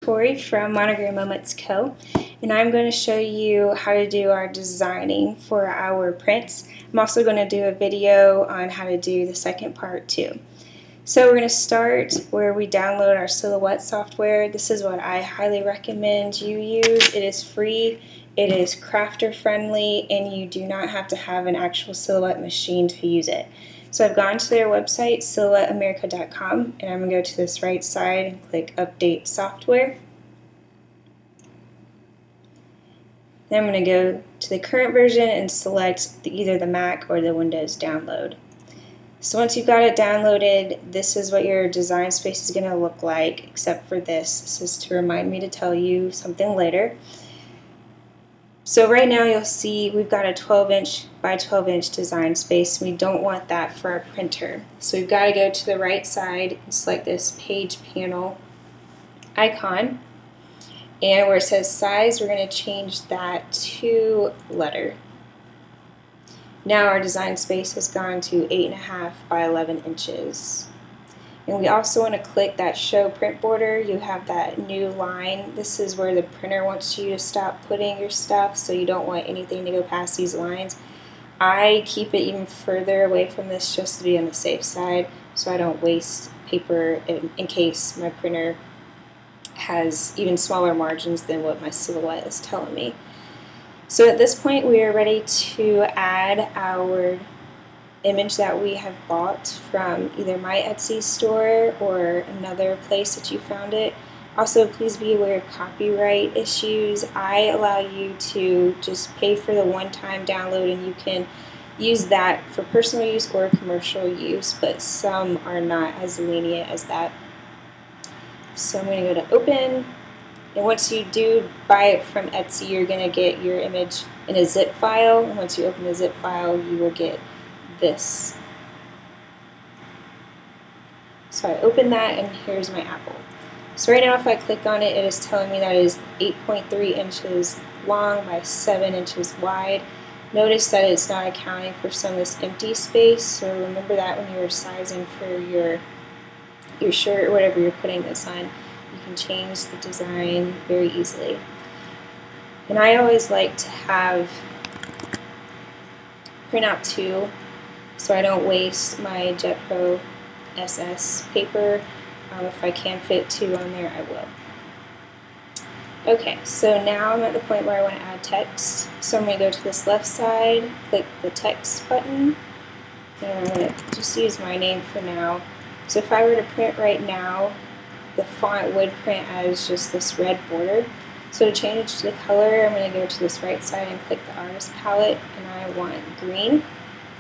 Tori from Monogram Moments Co. And I'm going to show you how to do our designing for our prints. I'm also going to do a video on how to do the second part too. So we're going to start where we download our Silhouette software. This is what I highly recommend you use. It is free, it is crafter friendly, and you do not have to have an actual Silhouette machine to use it. So I've gone to their website, silhouetteamerica.com, and I'm going to go to this right side and click Update Software. Then I'm going to go to the current version and select either the Mac or the Windows download. So once you've got it downloaded, this is what your design space is going to look like, except for this. This is to remind me to tell you something later. So right now you'll see we've got a 12-inch by 12-inch design space. We don't want that for our printer. So we've got to go to the right side and select this page panel icon. And where it says size, we're going to change that to letter. Now our design space has gone to 8.5 by 11 inches. And we also want to click that show print border. You have that new line. This is where the printer wants you to stop putting your stuff, so you don't want anything to go past these lines. I keep it even further away from this just to be on the safe side, so I don't waste paper in case my printer has even smaller margins than what my Silhouette is telling me. So at this point we are ready to add our image that we have bought from either my Etsy store or another place that you found it. Also, please be aware of copyright issues. I allow you to just pay for the one-time download, and you can use that for personal use or commercial use, but some are not as lenient as that. So I'm going to go to open, and once you do buy it from Etsy, you're going to get your image in a zip file, and once you open the zip file, you will get this. So I open that, and here's my apple. So right now if I click on it, it is telling me that it is 8.3 inches long by 7 inches wide. Notice that it's not accounting for some of this empty space, so remember that when you're sizing for your shirt or whatever you're putting this on. You can change the design very easily. And I always like to have print out 2 so I don't waste my JetPro SS paper. If I can fit 2 on there, I will. Okay, so now I'm at the point where I want to add text. So I'm going to go to this left side, click the text button, and I'm going to just use my name for now. So if I were to print right now, the font would print as just this red border. So to change the color, I'm going to go to this right side and click the artist palette, and I want green.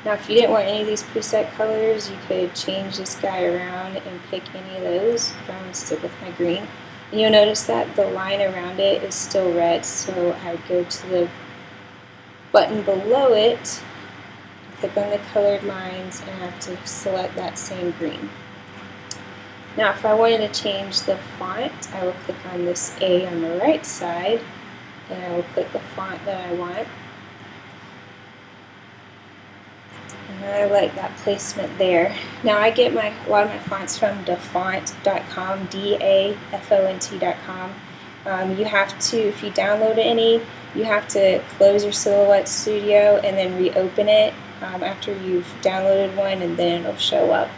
Now if you didn't want any of these preset colors, you could change this guy around and pick any of those, but I'm going to stick with my green. And you'll notice that the line around it is still red, so I go to the button below it, click on the colored lines, and I have to select that same green. Now if I wanted to change the font, I will click on this A on the right side, and I will click the font that I want. And I like that placement there. Now I get a lot of my fonts from dafont.com, DAFONT.com. You have to, if you download any, you have to close your Silhouette Studio and then reopen it after you've downloaded one, and then it'll show up.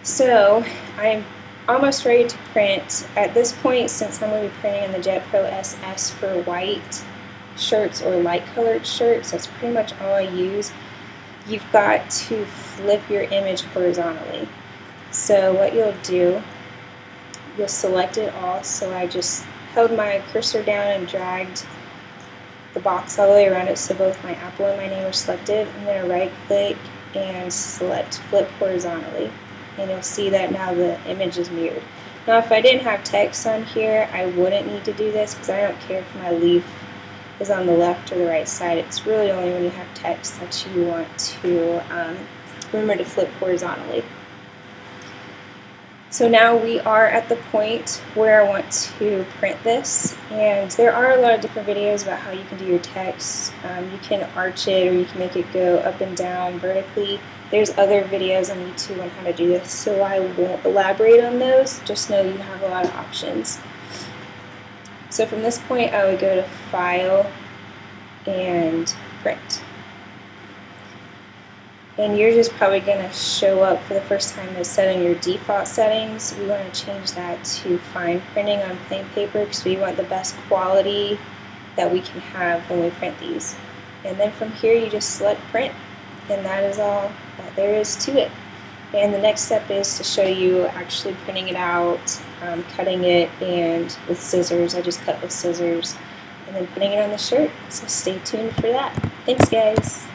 So I'm almost ready to print. At this point, since I'm going to be printing in the JetPro SS for white shirts or light colored shirts, that's pretty much all I use. You've got to flip your image horizontally. So what you'll do, you'll select it all. So I just held my cursor down and dragged the box all the way around it so both my apple and my name are selected. I'm going to right click and select flip horizontally, and you'll see that now the image is mirrored. Now if I didn't have text on here, I wouldn't need to do this because I don't care if my leaf is on the left or the right side. It's really only when you have text that you want to remember to flip horizontally. So now we are at the point where I want to print this, and there are a lot of different videos about how you can do your text. You can arch it, or you can make it go up and down vertically. There's other videos on YouTube on how to do this, so I won't elaborate on those. Just know you have a lot of options. So from this point, I would go to File and Print. And yours is probably going to show up for the first time as setting your default settings. We want to change that to fine printing on plain paper because we want the best quality that we can have when we print these. And then from here you just select print, and that is all that there is to it. And the next step is to show you actually printing it out, cutting it, and with scissors. I just cut with scissors, and then putting it on the shirt. So stay tuned for that. Thanks guys.